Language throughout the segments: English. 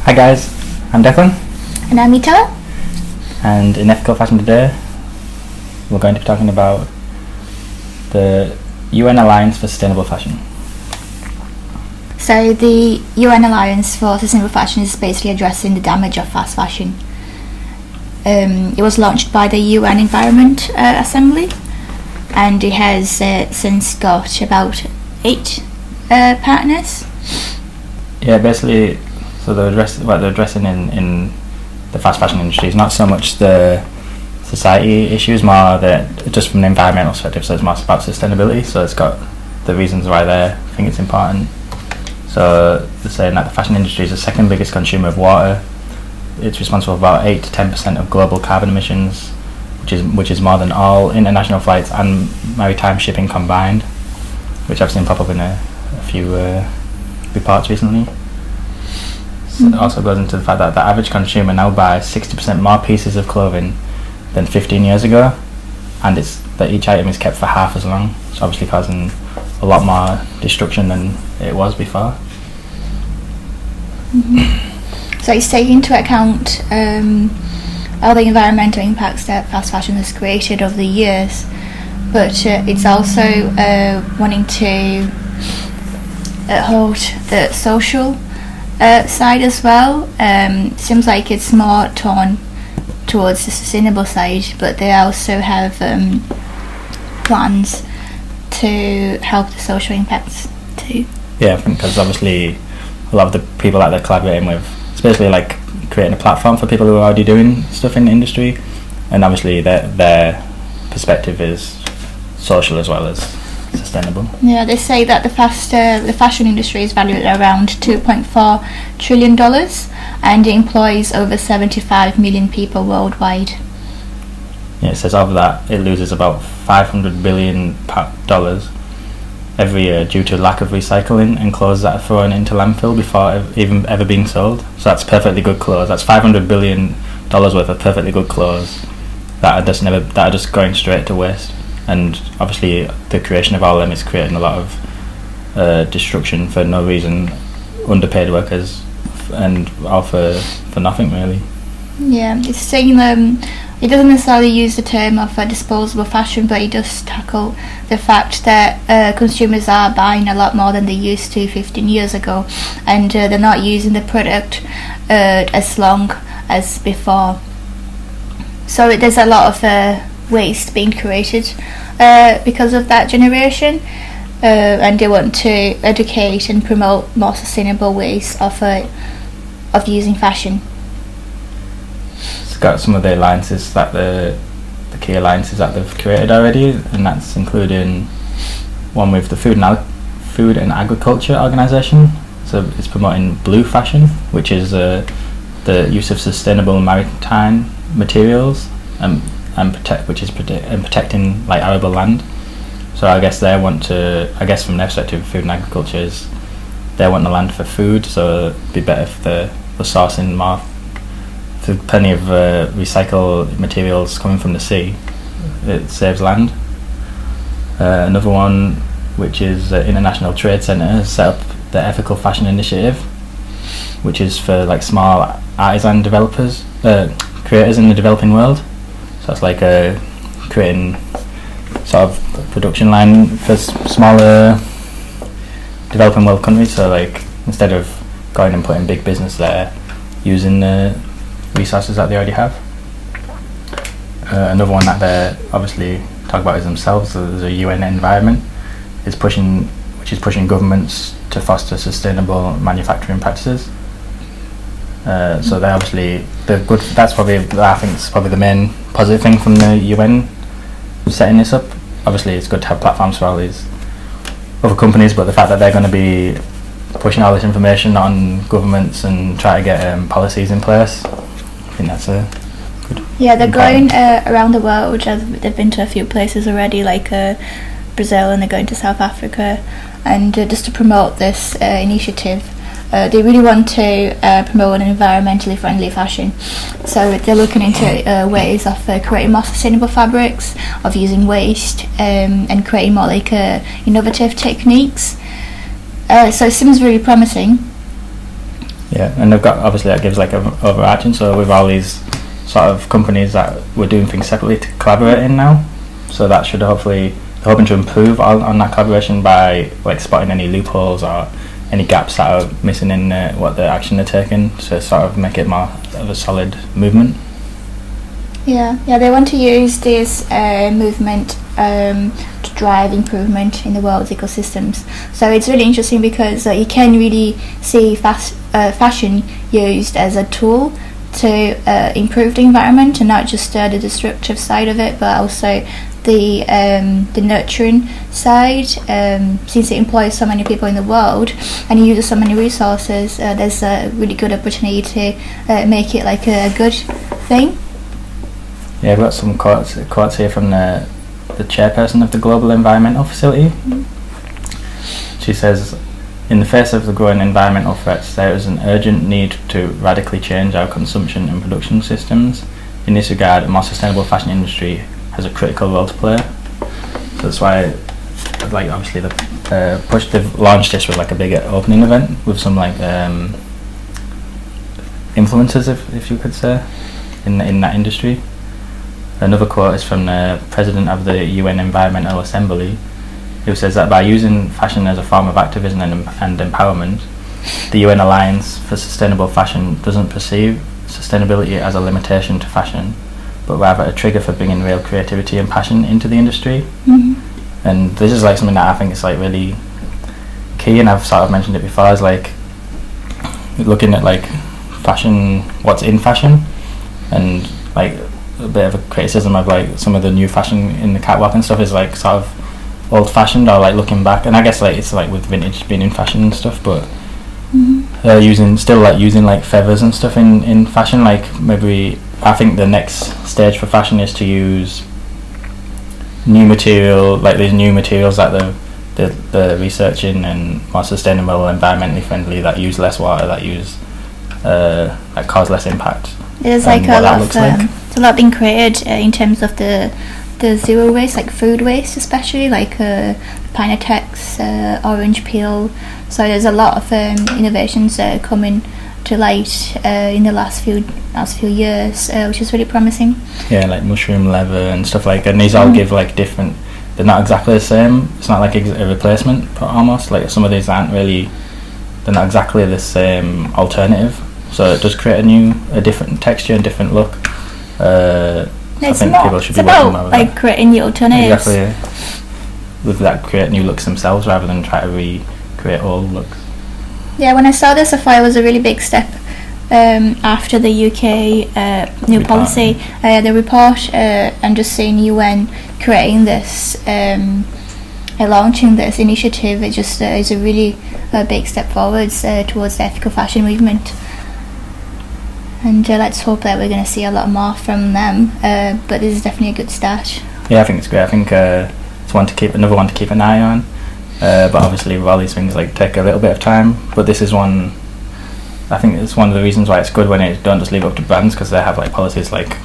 Hi guys, I'm Declan. And I'm Itala. And in Ethical Fashion today, we're going to be talking about the UN Alliance for Sustainable Fashion. So the UN Alliance for Sustainable Fashion is basically addressing the damage of fast fashion. It was launched by the UN Environment Assembly, and it has since got about 8 partners. Yeah, basically, so what they're addressing in the fast fashion industry is not so much the society issues, more just from an environmental perspective. So it's more about sustainability. So it's got the reasons why they think it's important. So they're saying that the fashion industry is the second biggest consumer of water. It's responsible for about 8 to 10% of global carbon emissions, which is more than all international flights and maritime shipping combined, which I've seen pop up in a few reports recently. So it also goes into the fact that the average consumer now buys 60% more pieces of clothing than 15 years ago, and it's that each item is kept for half as long, so obviously causing a lot more destruction than it was before. So it's taking into account all the environmental impacts that fast fashion has created over the years, but it's also wanting to hold the social side as well. Seems like it's more torn towards the sustainable side, but they also have plans to help the social impacts too. Yeah, I think because obviously a lot of the people that they're collaborating with, it's basically like creating a platform for people who are already doing stuff in the industry, and obviously their perspective is social as well as sustainable. Yeah, they say that the fashion industry is valued at around $2.4 trillion, and it employs over 75 million people worldwide. Yeah, it says of that it loses about $500 billion every year due to lack of recycling and clothes that are thrown into landfill before even ever being sold. So that's perfectly good clothes. That's $500 billion worth of perfectly good clothes that are just going straight to waste. And obviously the creation of all of them is creating a lot of destruction for no reason, underpaid workers, and all for nothing really. Yeah, it's saying it doesn't necessarily use the term of disposable fashion, but it does tackle the fact that consumers are buying a lot more than they used to 15 years ago, and they're not using the product as long as before. So there's a lot of waste being created because of that generation, and they want to educate and promote more sustainable ways of using fashion. It's got some of the alliances that the key alliances that they've created already, and that's including one with the Food and Agriculture Organization. So it's promoting blue fashion, which is the use of sustainable maritime materials and protecting like arable land. So I guess from their perspective, Food and Agriculture is they want the land for food, so it'd be better if they're sourcing more. There's plenty of recycled materials coming from the sea. It saves land. Another one, which is International Trade Centre, has set up the Ethical Fashion Initiative, which is for like small artisan developers, creators in the developing world. So it's like creating sort of production line for smaller developing world countries. So like instead of going and putting big business there, using the resources that they already have. Another one that they obviously talk about is themselves. So there's a UN environment which is pushing governments to foster sustainable manufacturing practices. So they obviously good. That's probably, I think it's probably the main positive thing from the UN setting this up. Obviously it's good to have platforms for all these other companies, but the fact that they're going to be pushing all this information on governments and try to get policies in place, I think that's a good. Yeah, they're going around the world. They've been to a few places already, like Brazil, and they're going to South Africa, and just to promote this initiative. They really want to promote an environmentally friendly fashion, so they're looking into ways of creating more sustainable fabrics, of using waste, and creating more like innovative techniques. So it seems really promising. Yeah, and they've got, obviously that gives like a overarching, so with all these sort of companies that were doing things separately to collaborate in now, so that should hopefully, they're hoping to improve on that collaboration by like spotting any loopholes or any gaps that are missing in what the action they're taking, to sort of make it more of a solid movement. Yeah, they want to use this movement to drive improvement in the world's ecosystems. So it's really interesting because you can really see fashion used as a tool to improve the environment, and not just the destructive side of it, but also the nurturing side. Since it employs so many people in the world and uses so many resources, there's a really good opportunity to make it like a good thing. Yeah, I've got some quotes here from the chairperson of the Global Environmental Facility. She says, "In the face of the growing environmental threats, there is an urgent need to radically change our consumption and production systems. In this regard, a more sustainable fashion industry has a critical role to play." So that's why, like, obviously they've launched this with like a big opening event with some like influencers, if you could say, in that industry. Another quote is from the president of the UN Environmental Assembly, who says that by using fashion as a form of activism and empowerment, the UN Alliance for Sustainable Fashion doesn't perceive sustainability as a limitation to fashion, but rather a trigger for bringing real creativity and passion into the industry. And this is like something that I think is like really key, and I've sort of mentioned it before, is like looking at like fashion, what's in fashion, and like a bit of a criticism of like some of the new fashion in the catwalk and stuff is like sort of old fashioned, or like looking back, and I guess like it's like with vintage being in fashion and stuff, but using like feathers and stuff in fashion. Like maybe I think the next stage for fashion is to use new material, like these new materials that they're researching, and more sustainable, environmentally friendly, that use less water, that use that cause less impact. There's like a lot it's a lot being created in terms of the zero waste, like food waste especially, like Pinatex, orange peel. So there's a lot of innovations coming to light in the last few years, which is really promising. Yeah, like mushroom leather and stuff like, and these all give like different. They're not exactly the same. It's not like a replacement, but almost like some of these aren't really. They're not exactly the same alternative. So it does create a different texture and different look. I think people should be working more with like that. Creating new alternatives. Exactly. Yeah. With that, create new looks themselves rather than try to recreate old looks. Yeah, when I saw this, I thought it was a really big step after the UK new policy, the report, and just seeing UN creating this, launching this initiative. It just is a really big step forwards towards the ethical fashion movement. And let's hope that we're going to see a lot more from them. But this is definitely a good start. Yeah, I think it's great. I think it's another one to keep an eye on. But obviously, with all these things, like take a little bit of time. But this is one. I think it's one of the reasons why it's good when it don't just leave it up to brands, because they have like policies like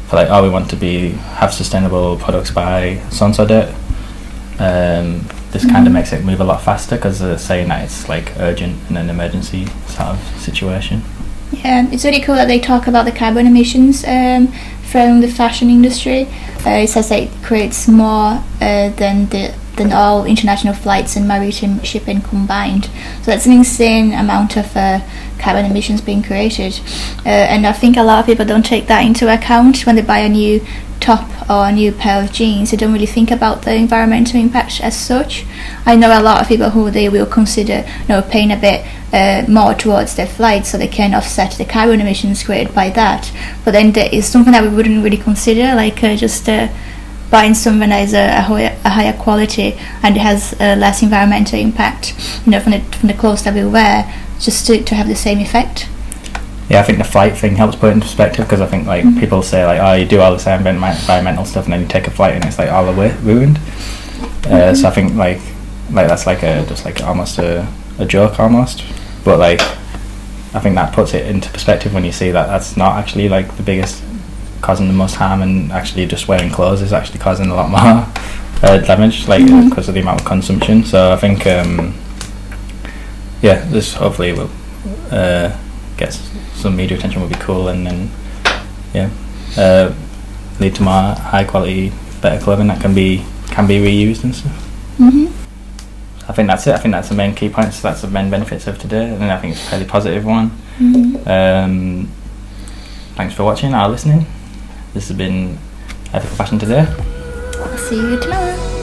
for like, oh, we want to have sustainable products by so-and-so date. This kind of makes it move a lot faster, because they're saying that it's like urgent and an emergency sort of situation. Yeah, it's really cool that they talk about the carbon emissions from the fashion industry. It says that it creates more than all international flights and maritime shipping combined. So that's an insane amount of carbon emissions being created. And I think a lot of people don't take that into account when they buy a new top or a new pair of jeans. They don't really think about the environmental impact as such. I know a lot of people who they will consider paying a bit more towards their flights so they can offset the carbon emissions created by that. But then there is something that we wouldn't really consider, like just buying something that is a higher quality and it has less environmental impact, from the clothes that we wear, just to have the same effect. Yeah, I think the flight thing helps put it in perspective, because I think like people say like, oh, you do all this environmental stuff and then you take a flight and it's like all the way ruined. So I think like that's like almost a joke almost, but like I think that puts it into perspective when you see that that's not actually like the biggest causing the most harm, and actually just wearing clothes is actually causing a lot more damage, like because of the amount of consumption. So I think this hopefully will gets some media attention would be cool, and then lead to more high quality, better clothing that can be reused and stuff. I think that's it. I think that's the main key points. That's the main benefits of today, and I think it's a fairly positive one. Thanks for watching or listening. This has been Ethical Fashion Today. I'll see you tomorrow.